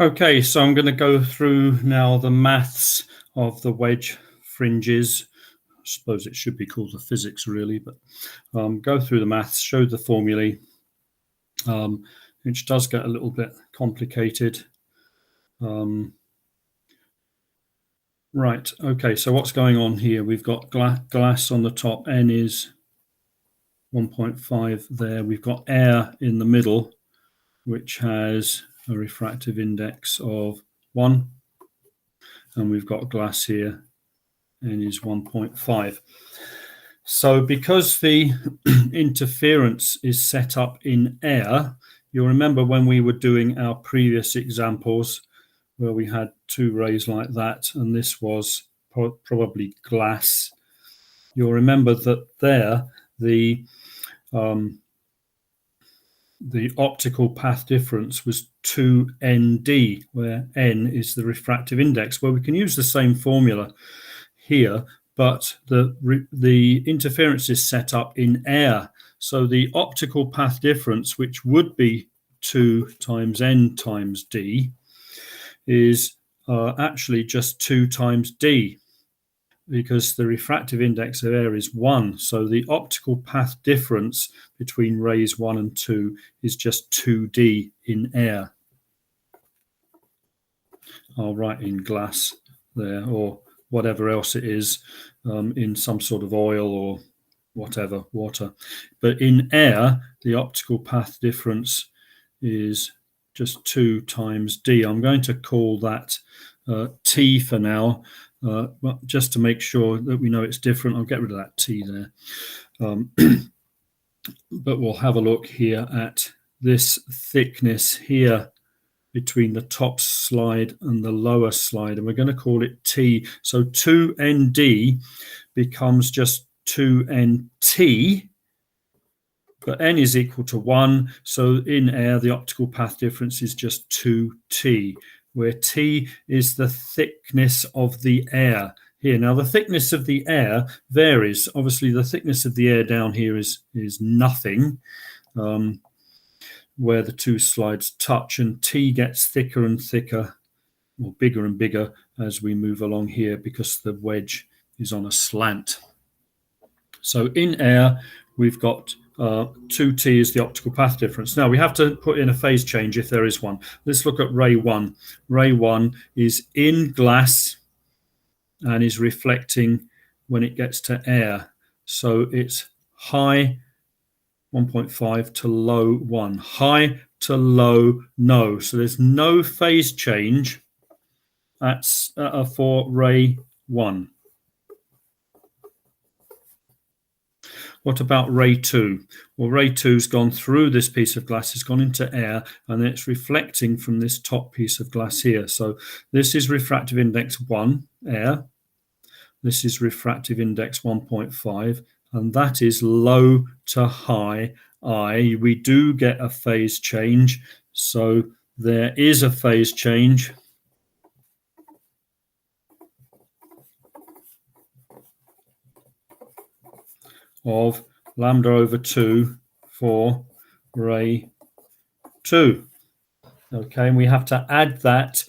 Okay, so I'm going to go through now the maths of the wedge fringes. I suppose it should be called the physics really, but go through the maths, show the formulae, which does get a little bit complicated. Right, okay, so what's going on here? We've got glass on the top, N is 1.5 there. We've got air in the middle, which has a refractive index of 1. And we've got glass here, N is 1.5. So because the interference is set up in air, you'll remember when we were doing our previous examples where we had two rays like that, and this was probably glass. You'll remember that there the optical path difference was 2nd, where n is the refractive index. Well, we can use the same formula here, but the interference is set up in air. So the optical path difference, which would be 2 times n times d, is actually just 2 times d, because the refractive index of air is 1. So the optical path difference between rays 1 and 2 is just 2d in air. I'll write in glass there, or whatever else it is, in some sort of oil or whatever, water. But in air, the optical path difference is just 2 times d. I'm going to call that t for now, just to make sure that we know it's different. I'll get rid of that t there. But we'll have a look here at this thickness here between the top slide and the lower slide, and we're going to call it t. So 2nd becomes just 2nt, but n is equal to 1. So in air, the optical path difference is just 2t, where t is the thickness of the air here. Now, the thickness of the air varies. Obviously, the thickness of the air down here is nothing, where the two slides touch, and t gets thicker and thicker, or bigger and bigger, as we move along here, because the wedge is on a slant. So in air, we've got 2t is the optical path difference. Now we have to put in a phase change if there is one. Let's look at ray 1. Ray 1 is in glass and is reflecting when it gets to air. So it's high 1.5 to low 1. High to low, no. So there's no phase change. That's for ray 1. What about ray 2? Well, ray 2's gone through this piece of glass, it's gone into air, and then it's reflecting from this top piece of glass here. So this is refractive index 1, air. This is refractive index 1.5, and that is low to high, I. We do get a phase change, so there is a phase change. Of lambda over 2 for ray 2. Okay, and we have to add that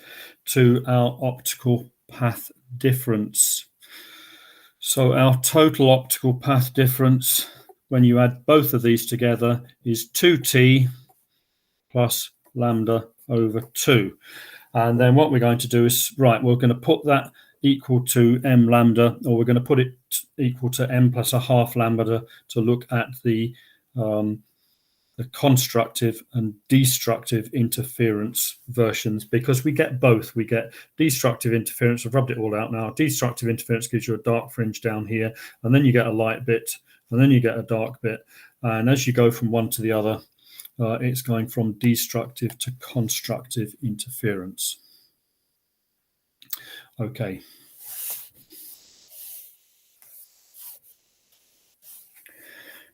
to our optical path difference. So our total optical path difference, when you add both of these together, is 2t plus lambda over 2. And then what we're going to do is, right, we're going to put that equal to m lambda, or we're going to put it equal to m plus a half lambda to look at the constructive and destructive interference versions, because we get both. We get destructive interference. I've rubbed it all out now. Destructive interference gives you a dark fringe down here, and then you get a light bit, and then you get a dark bit. And as you go from one to the other, it's going from destructive to constructive interference. Okay.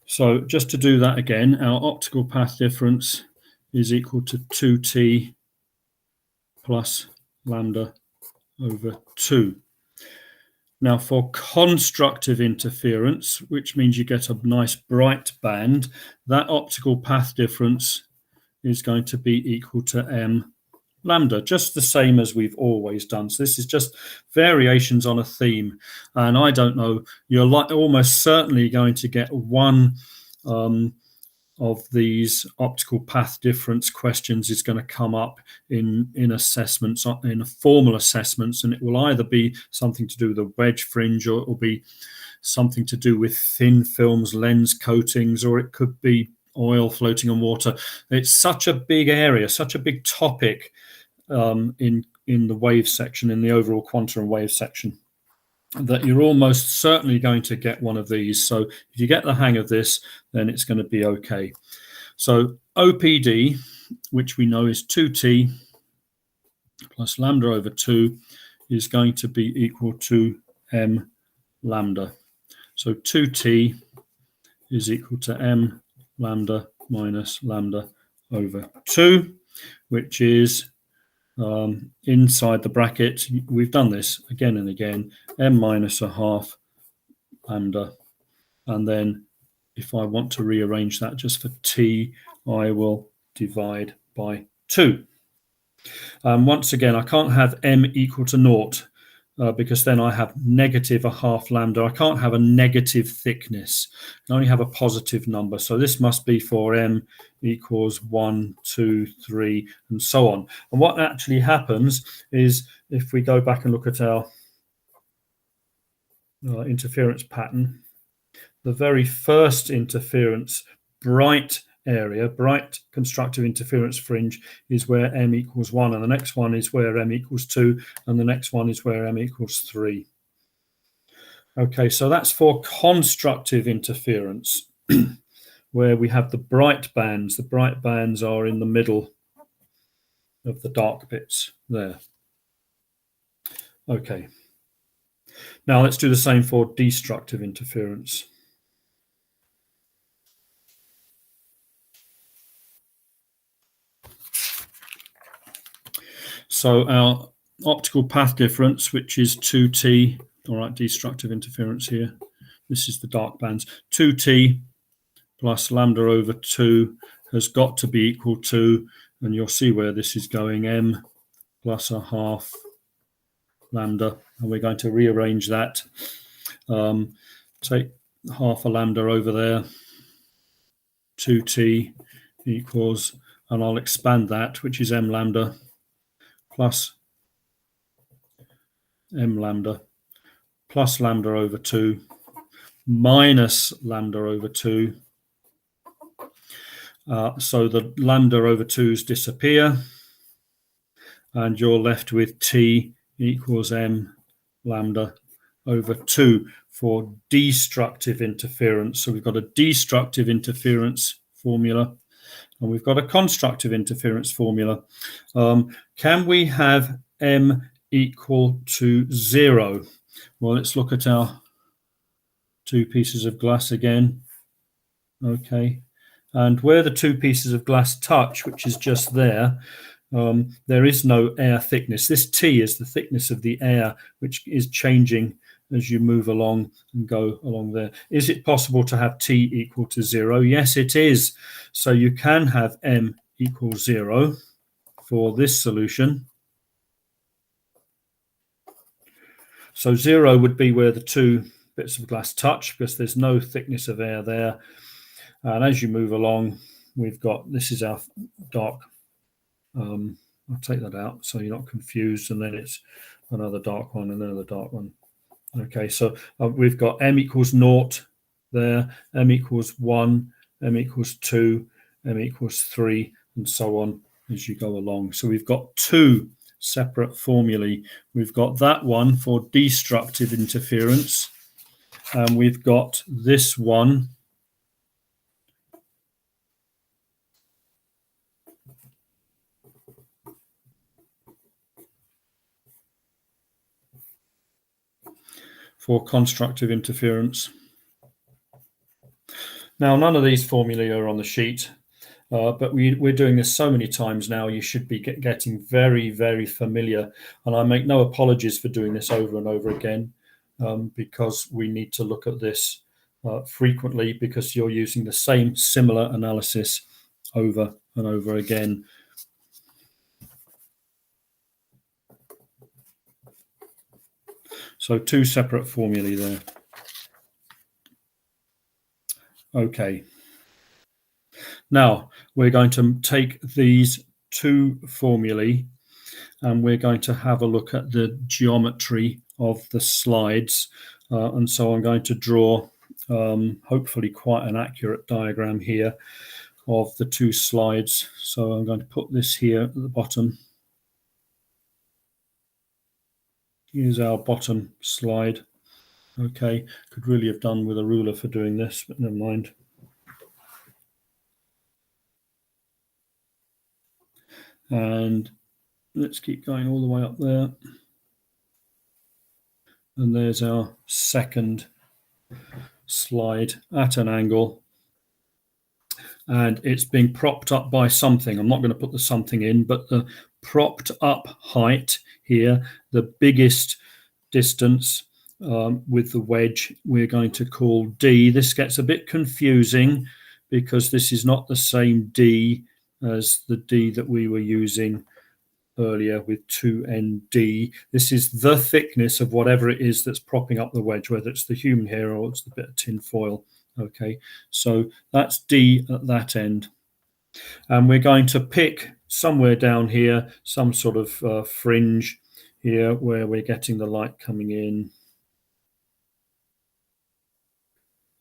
So just to do that again, our optical path difference is equal to 2t plus lambda over 2. Now for constructive interference, which means you get a nice bright band, that optical path difference is going to be equal to m lambda, just the same as we've always done. So this is just variations on a theme. And I don't know, you're almost certainly going to get one of these optical path difference questions is going to come up in assessments, in formal assessments, and it will either be something to do with a wedge fringe, or it will be something to do with thin films, lens coatings, or it could be oil floating on water. It's such a big area, such a big topic in the wave section, in the overall quantum wave section, that you're almost certainly going to get one of these. So if you get the hang of this, then it's going to be okay. So OPD, which we know is 2t plus lambda over 2, is going to be equal to m lambda. So 2t is equal to m lambda minus lambda over 2, which is inside the bracket. We've done this again and again, m minus a half lambda. And then if I want to rearrange that just for t, I will divide by 2. Once again, I can't have m equal to 0 because then I have negative a half lambda. I can't have a negative thickness. I can only have a positive number. So this must be for m equals 1, 2, 3, and so on. And what actually happens is, if we go back and look at our interference pattern, the very first interference bright area, bright constructive interference fringe, is where m equals 1, and the next one is where m equals 2, and the next one is where m equals 3. Okay, so that's for constructive interference, where we have the bright bands. The bright bands are in the middle of the dark bits there. Okay. Now let's do the same for destructive interference. So our optical path difference, which is 2t, all right, destructive interference here. This is the dark bands. 2t plus lambda over 2 has got to be equal to, and you'll see where this is going, m plus a half lambda. And we're going to rearrange that. Take half a lambda over there. 2t equals, and I'll expand that, which is m lambda plus m lambda plus lambda over 2 minus lambda over 2. So the lambda over 2's disappear, and you're left with t equals m lambda over 2 for destructive interference. So we've got a destructive interference formula, and we've got a constructive interference formula. Can we have m equal to 0? Well, let's look at our two pieces of glass again. Okay, and where the two pieces of glass touch, which is just there, there is no air thickness. This T is the thickness of the air, which is changing as you move along and go along there. Is it possible to have T equal to 0? Yes, it is. So you can have M equals 0 for this solution. So 0 would be where the two bits of glass touch, because there's no thickness of air there. And as you move along, we've got, this is our dark, I'll take that out so you're not confused, and then it's another dark one and another dark one. Okay, so we've got M equals 0 there, M equals 1, M equals 2, M equals 3, and so on as you go along. So we've got two separate formulae. We've got that one for destructive interference, and we've got this one for constructive interference. Now, none of these formulae are on the sheet, but we're doing this so many times now, you should be getting very, very familiar. And I make no apologies for doing this over and over again, because we need to look at this frequently, because you're using the same similar analysis over and over again. So two separate formulae there. Okay. Now we're going to take these two formulae and we're going to have a look at the geometry of the slides. And so I'm going to draw hopefully quite an accurate diagram here of the two slides. So I'm going to put this here at the bottom. Here's our bottom slide. Okay, could really have done with a ruler for doing this, but never mind. And let's keep going all the way up there. And there's our second slide at an angle. And it's being propped up by something. I'm not going to put the something in, but the propped up height here, the biggest distance with the wedge, we're going to call D. This gets a bit confusing because this is not the same D as the D that we were using earlier with 2ND. This is the thickness of whatever it is that's propping up the wedge, whether it's the human hair or it's the bit of tin foil. Okay, so that's D at that end. And we're going to pick somewhere down here some sort of fringe here where we're getting the light coming in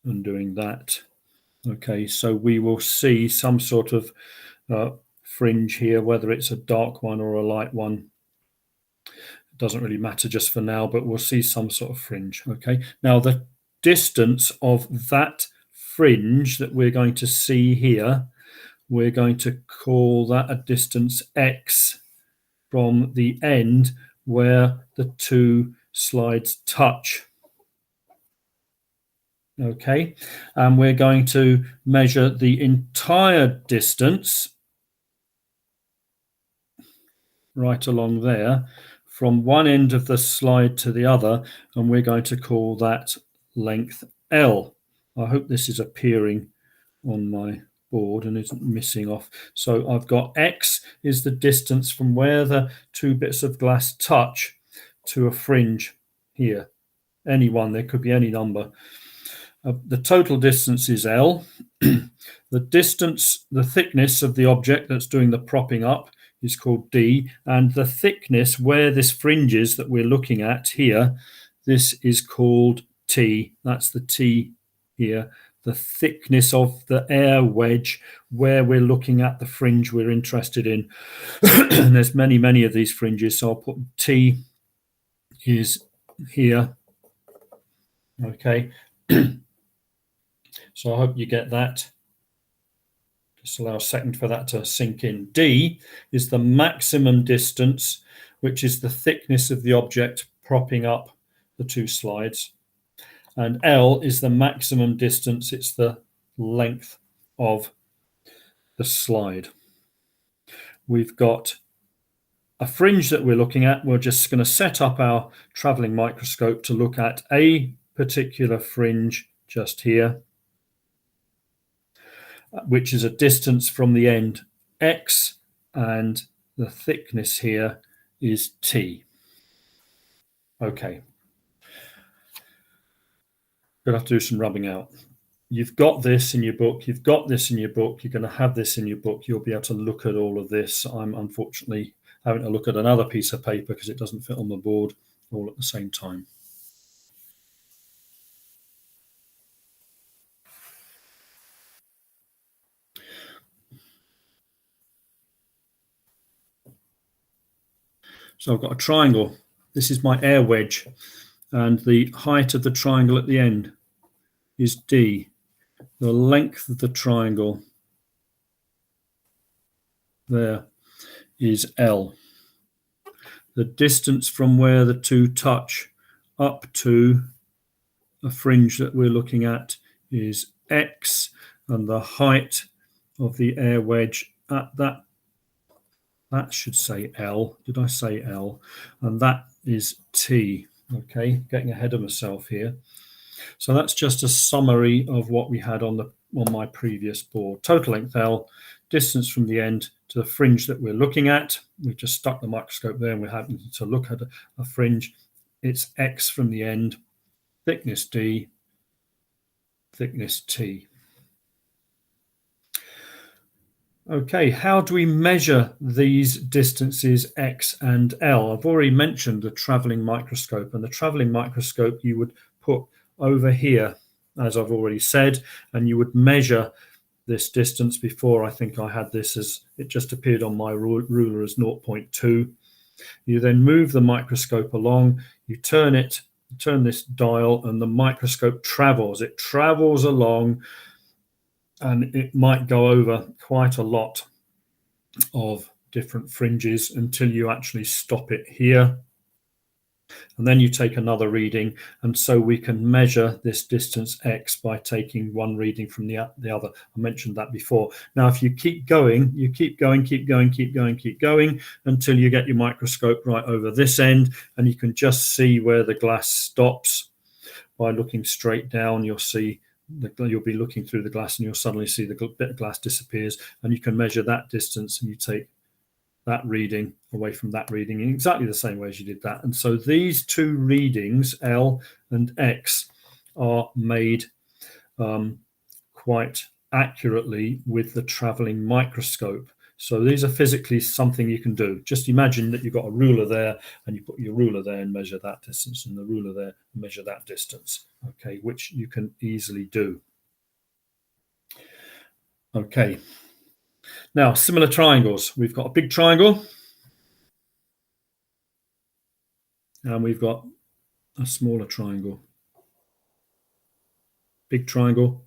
and doing that. Okay, so we will see some sort of fringe here, whether it's a dark one or a light one. It doesn't really matter just for now, but we'll see some sort of fringe. Okay, now the distance of that fringe that we're going to see here, we're going to call that a distance X from the end where the two slides touch. Okay, and we're going to measure the entire distance right along there from one end of the slide to the other, and we're going to call that length L. I hope this is appearing on my board and isn't missing off. So I've got X is the distance from where the two bits of glass touch to a fringe here. Any one, there could be any number. The total distance is L. The distance, the thickness of the object that's doing the propping up is called D, and the thickness where this fringe is that we're looking at here, this is called T. That's the T here. The thickness of the air wedge where we're looking at the fringe we're interested in. And there's many of these fringes, so I'll put T is here. Okay. So I hope you get that. Just allow a second for that to sink in. D is the maximum distance, which is the thickness of the object propping up the two slides. And L is the maximum distance, it's the length of the slide. We've got a fringe that we're looking at. We're just going to set up our traveling microscope to look at a particular fringe just here, which is a distance from the end X, and the thickness here is T. Okay. Gonna have to do some rubbing out. You've got this in your book, you've got this in your book, you're going to have this in your book, you'll be able to look at all of this. I'm unfortunately having to look at another piece of paper because it doesn't fit on the board all at the same time. So I've got a triangle. This is my air wedge, and the height of the triangle at the end is D. The length of the triangle there is L. The distance from where the two touch up to a fringe that we're looking at is X, and the height of the air wedge at that should say L. Did I say L? And that is T. Okay, getting ahead of myself here. So that's just a summary of what we had on my previous board. Total length L, distance from the end to the fringe that we're looking at. We've just stuck the microscope there and we're having to look at a fringe. it's X from the end, thickness D, thickness T. Okay, how do we measure these distances X and L? I've already mentioned the traveling microscope, and the traveling microscope you would put over here, as I've already said, and you would measure this distance. Before, I think I had this as, it just appeared on my ruler as 0.2. You then move the microscope along, you turn this dial, and the microscope travels. It travels along, and it might go over quite a lot of different fringes until you actually stop it here. And then you take another reading, and so we can measure this distance X by taking one reading from the other. I mentioned that before. Now, if you keep going, keep going until you get your microscope right over this end, and you can just see where the glass stops. By looking straight down, you'll see you'll be looking through the glass, and you'll suddenly see the bit of glass disappears, and you can measure that distance, and you take that reading away from that reading in exactly the same way as you did that. And so these two readings, L and X, are made quite accurately with the traveling microscope. So these are physically something you can do. Just imagine that you've got a ruler there, and you put your ruler there and measure that distance, and the ruler there and measure that distance, okay, which you can easily do. Okay. Now, similar triangles. We've got a big triangle, and we've got a smaller triangle. Big triangle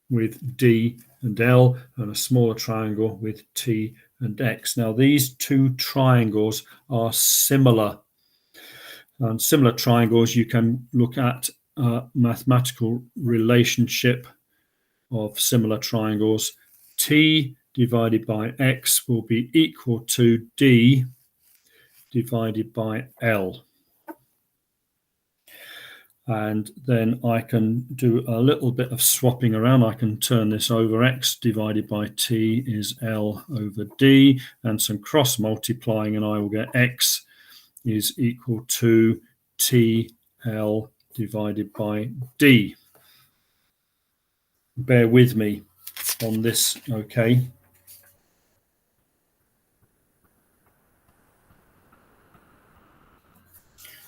with D and L, and a smaller triangle with T and X. Now, these two triangles are similar. And similar triangles, you can look at a mathematical relationship of similar triangles. T divided by X will be equal to D divided by L. And then I can do a little bit of swapping around. I can turn this over. X divided by T is L over D, and some cross multiplying, and I will get X is equal to TL divided by D. Bear with me on this, okay?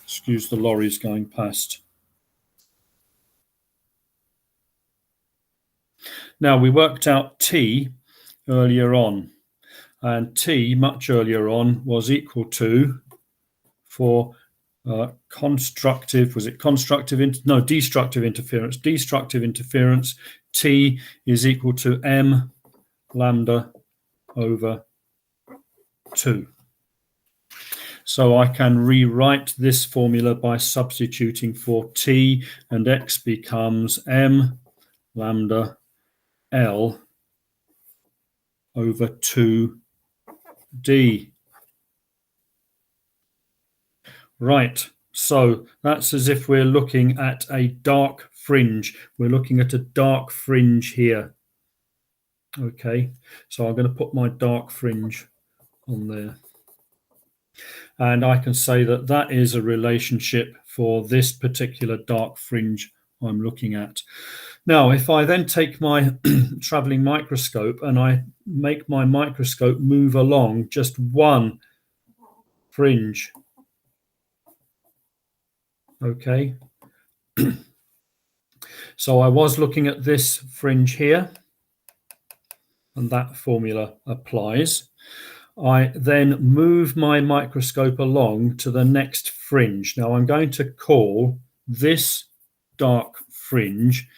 Excuse the lorries going past. Now, we worked out T earlier on, and T much earlier on was equal to, for constructive, was it constructive? No, destructive interference. Destructive interference, T is equal to M lambda over 2. So I can rewrite this formula by substituting for T, and X becomes M lambda L over 2D. Right, so that's as if we're looking at a dark fringe. We're looking at a dark fringe here. Okay, so I'm going to put my dark fringe on there. And I can say that that is a relationship for this particular dark fringe I'm looking at. Now, if I then take my traveling microscope and I make my microscope move along just one fringe, okay, so I was looking at this fringe here, and that formula applies. I then move my microscope along to the next fringe. Now I'm going to call this dark fringe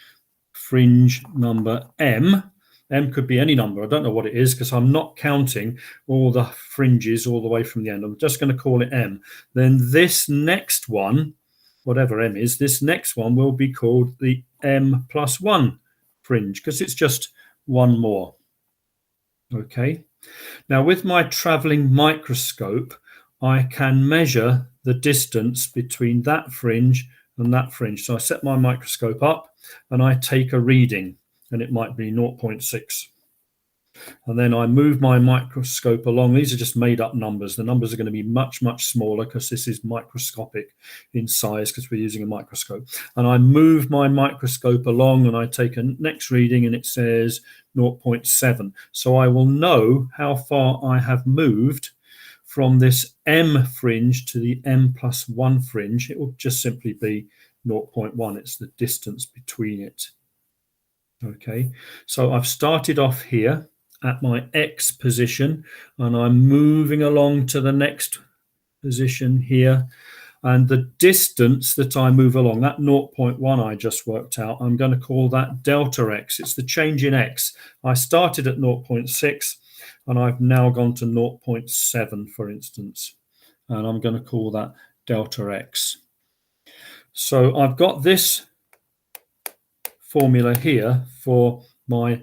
number M. M could be any number. I don't know what it is because I'm not counting all the fringes all the way from the end. I'm just going to call it M. Then this next one, whatever M is, this next one will be called the M plus 1 fringe because it's just one more. Okay. Now, with my traveling microscope, I can measure the distance between that fringe and that fringe. So I set my microscope up and I take a reading, and it might be 0.6. And then I move my microscope along. These are just made up numbers. The numbers are going to be much, much smaller because this is microscopic in size because we're using a microscope. And I move my microscope along and I take a next reading and it says 0.7. So I will know how far I have moved from this M fringe to the M+1 fringe. It will just simply be 0.1. It's the distance between it. Okay, so I've started off here at my X position and I'm moving along to the next position here, and the distance that I move along, that 0.1 I just worked out, I'm going to call that delta X. It's the change in X. I started at 0.6 and I've now gone to 0.7, for instance, and I'm going to call that delta X. So I've got this formula here for my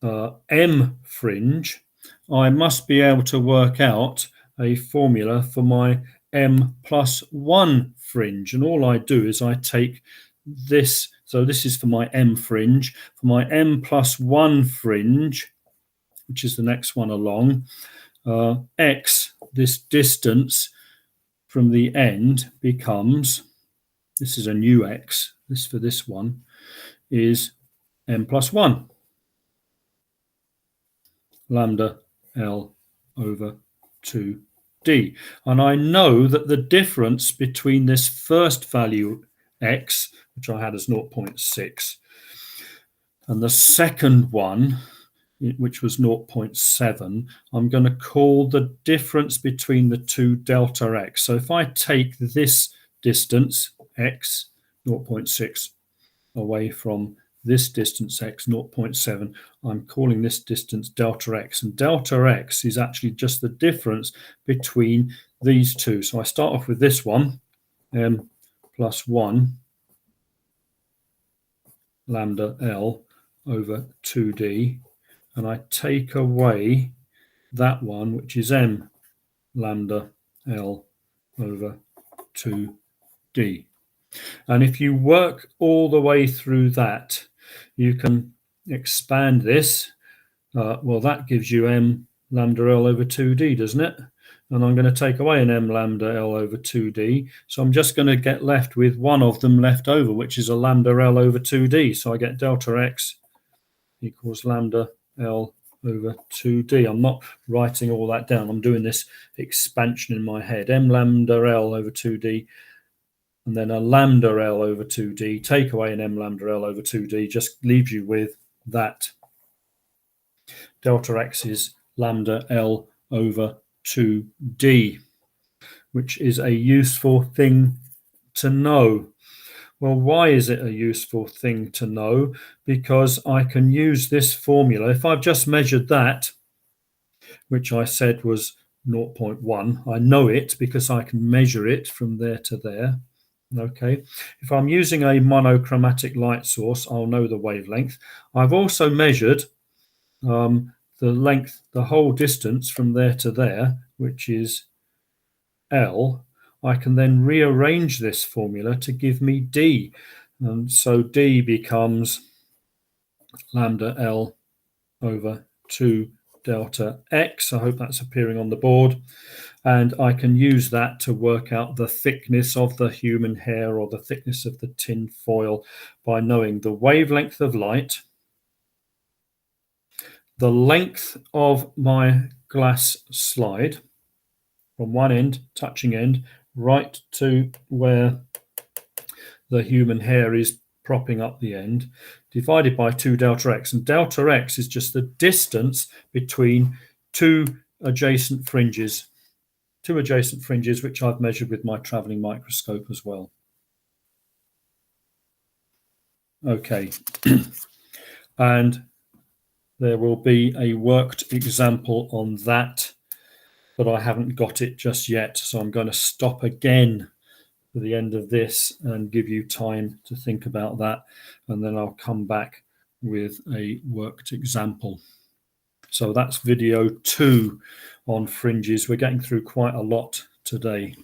M fringe. I must be able to work out a formula for my M+1 fringe, and all I do is I take this, so this is for my M fringe. For my M+1 fringe, which is the next one along, X, this distance from the end becomes, this is a new X, this for this one is M+1. Lambda L over 2D. And I know that the difference between this first value X, which I had as 0.6, and the second one, which was 0.7, I'm going to call the difference between the two delta X. So if I take this distance, X, 0.6, away from this distance X, 0.7, I'm calling this distance delta X. And delta X is actually just the difference between these two. So I start off with this one, M+1 lambda L over 2D, and I take away that one, which is M lambda L over 2D. And if you work all the way through that, you can expand this. Well, that gives you M lambda L over 2D, doesn't it? And I'm going to take away an M lambda L over 2D. So I'm just going to get left with one of them left over, which is a lambda L over 2D. So I get delta X equals lambda L over 2D. I'm not writing all that down. I'm doing this expansion in my head. M lambda L over 2D. And then a lambda L over 2D, take away an M lambda L over 2D, just leaves you with that. Delta X is lambda L over 2D, which is a useful thing to know. Well, why is it a useful thing to know? Because I can use this formula. If I've just measured that, which I said was 0.1, I know it because I can measure it from there to there. Okay, if I'm using a monochromatic light source, I'll know the wavelength. I've also measured the length, the whole distance from there to there, which is L. I can then rearrange this formula to give me D. And so D becomes lambda L over 2 delta X. I hope that's appearing on the board. And I can use that to work out the thickness of the human hair or the thickness of the tin foil by knowing the wavelength of light, the length of my glass slide from one end, touching end, right to where the human hair is propping up the end, divided by 2 delta X. And delta X is just the distance between two adjacent fringes, which I've measured with my traveling microscope as well. Okay, and there will be a worked example on that, but I haven't got it just yet. So I'm going to stop again for the end of this and give you time to think about that. And then I'll come back with a worked example. So that's video 2 on fringes. We're getting through quite a lot today.